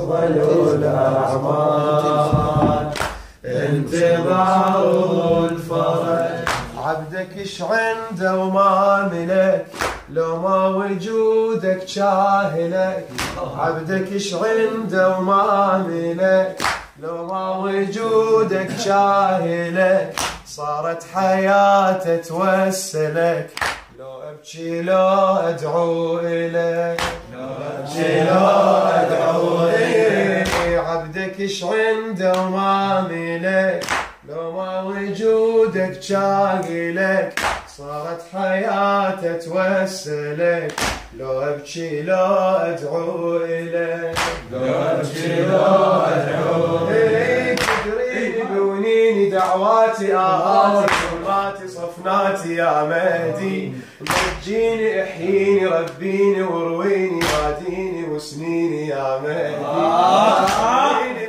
أفضل الأعمال. انتظار الفرج عبدك ايش عنده وما ملك، لو ما وجودك شاهلك. عبدك ايش عنده وما ملك، لو ما وجودك شاهلك. صارت حياته توسلك، لو ابكي لو ادعو اليك. لو ابكي لو ادعو اليك. عبدك ايش عنده وما ملك، لو ما وجودك شاغلك. صارت حياته توسلك، لو ابكي لو ادعو اليك. لو ابكي لو ادعو اليك. تدريني بونيني دعواتي آهاتي كلماتي صفناتي يا مهدي. نجيني احييني ربيني ورويني واديني وسنيني يا مهدي.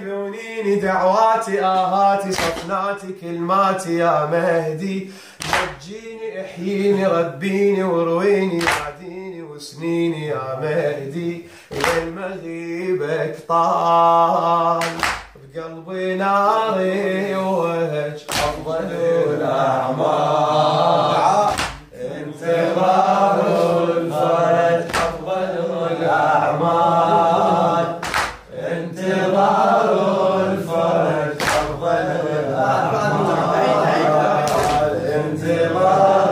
بونيني دعواتي آهاتي صفناتي كلماتي يا مهدي. نجيني احييني ربيني ورويني واديني وسنيني يا مهدي. لين مغيبك طال بقلبي ناري وهج أفضل الأعمال. انتظار الفرج أفضل الأعمال. انتظار الفرج أفضل الأعمال. انتظار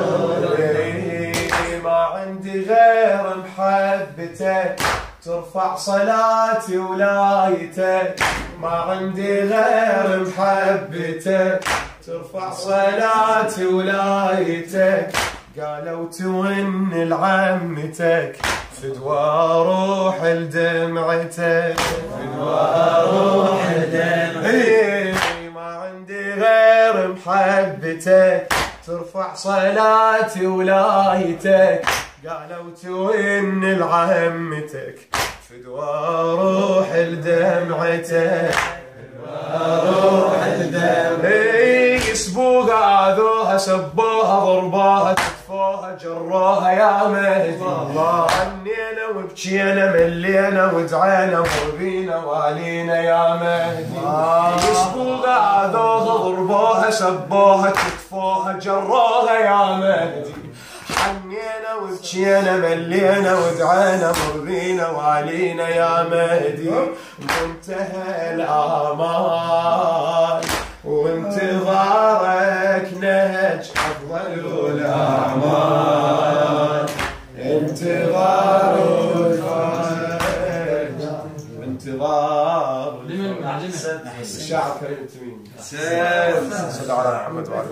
ما عندي غير محبتك، ترفع صلاتي ولايتك. ما عندي غير محبتك، ترفع صلاتي ولايتك. قالوا تون لعمتك، فدوى روح لدمعتك. فدوى روح لدمعتك. ما عندي غير محبتك، ترفع صلاتي ولايتك. قالوا تون لعمتك، فدوى روح لدمعتك. فدوى روح لدمعتك. يسبوها آذوها سبوها ضربوها كتفوها جروها يا مهدي. عنينا وبكينا ملينا ودعينا مربينا والينا يا مهدي. يسبوها آذوها ضربوها سبوها كتفوها جروها يا مهدي. حنينا وبكينا ملينا ودعينا مرضينا والينا يا مهدي. منتهى الآمال وانتظارك نهج أفضل الأعمال. انتظار الفرج انتظار الشاعر كريم تميمي. صل على محمد وعلى